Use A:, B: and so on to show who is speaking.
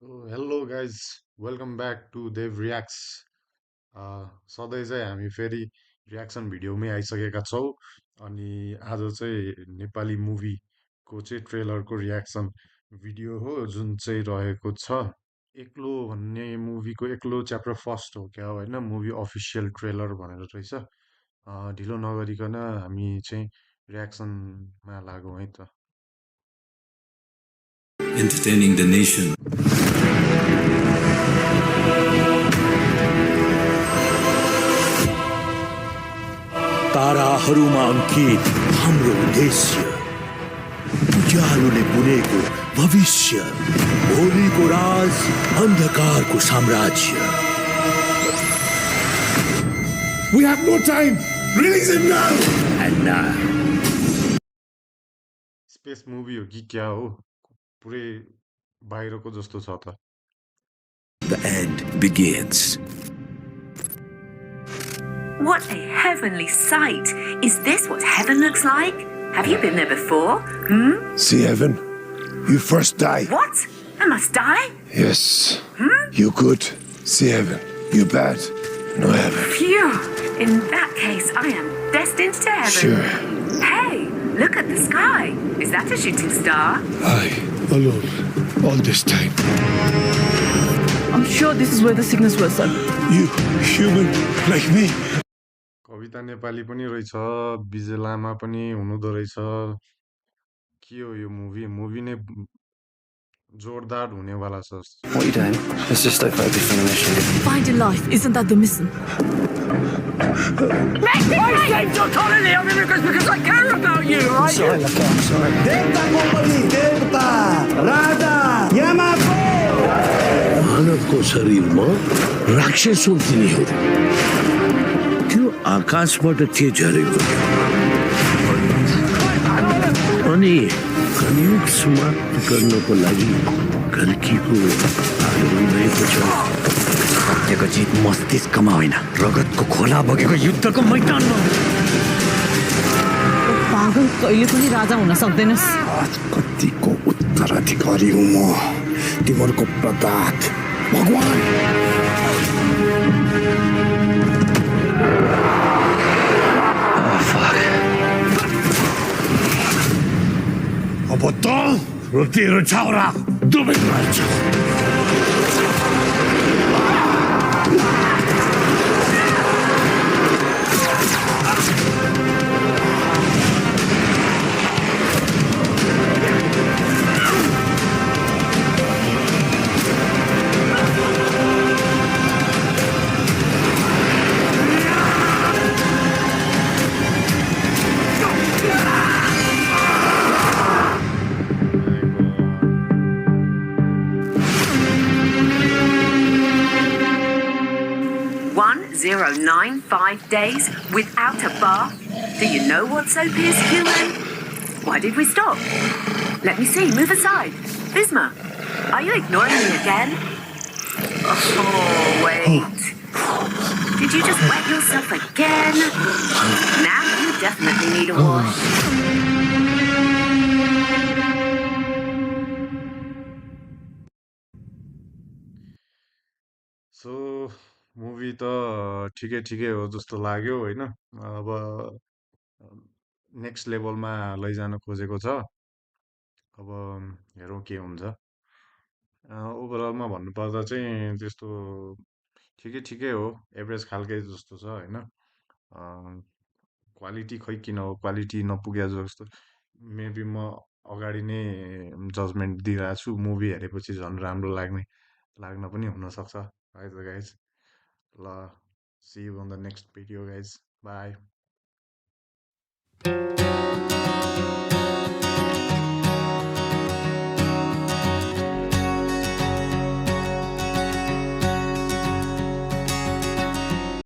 A: Hello guys welcome back to Dev reacts सधैँ चाहिँ हामी फेरि रियाक्सन भिडियोमै आइसकेका छौँ अनि आज चाहिँ नेपाली मुभीको चाहिँ ट्रेलरको रियाक्सन भिडियो हो जुन चाहिँ रहेको छ एक्लो भन्ने मुभीको एक्लो च्याप्टर फर्स्ट हो क्या होइन मुभी अफिसियल ट्रेलर भनेर रहेछ ढिलो नगरिकन हामी चाहिँ रियाक्सनमा लागौँ है त
B: entertaining the nation.
C: ताराहरूमा अंकित हाम्रो उद्देश्य उज्यालोले बुनेको भविष्य भोलिको राज अन्धकारको साम्राज्य
D: We have no time! Release him now!
C: and now
A: space movie हो कि क्या हो पुरै बाहिरको जस्तो छ त
C: the end begins.
E: What a heavenly sight! Is this what heaven looks like? Have you been there before?
D: See heaven? You first die.
E: What? I must die?
D: Yes. You good? See heaven. You bad? No heaven.
E: Phew! In that case, I am destined to heaven.
D: Sure.
E: Hey, look at the sky. Is that a shooting star?
D: I, alone, all this time.
F: I'm sure this is where the signals were, sir.
D: You, human, like me.
A: कविता नेपाली पनि रहेछ विजय लामा पनि हुनुहुँदो रहेछ के हो यो movie movie नै जोरदार हुनेवाला छ
G: What are you doing? Let's just stay focused on the mission.
F: Finding life, isn't that the mission?
E: I saved your colony of immigrants because I care about you, right?
G: Sorry, look, I'm sorry.
C: मानवको शरीरमा राक्षसों तिनीहरू त्यो आकाशबाट के झरेको अनि कलियुग समाप्त गर्नको लागि कल्कीको आगमन भएको छ
G: सत्यको जित मस्तिष्कमा होइन रगतको खोला बगेको युद्धको मैदानमा
F: पागल कहिले पनि राजा हुन सक्दैनस्
D: कतिको उत्तराधिकारी हुँ म तिमीहरूको प्रताप भगवान
G: Oh, fuck.
C: अब त र तेरो छाउरा दुवै मर्छ
E: One 1095 days without a bath? Do you know what soap is, human? Why did we stop? Let me see, move aside. Visma, are you ignoring me again? Oh, wait. Did you just wet yourself again? Now you definitely need a wash.
A: So movie त ठिकै ठिकै हो जस्तो लाग्यो होइन अब next लेभलमा लैजान खोजेको छ अब हेरौँ के हुन्छ ओभरअलमा भन्नुपर्दा चाहिँ त्यस्तो ठिकै ठिकै हो एभरेज खालकै जस्तो छ होइन क्वालिटी खै किन हो क्वालिटी नपुगे जस्तो मेबी म अगाडि नै जजमेन्ट दिइरहेको छु मुभी हेरेपछि झन् राम्रो लाग्न पनि हुनसक्छ है त गाइज ल see you in the next video guys by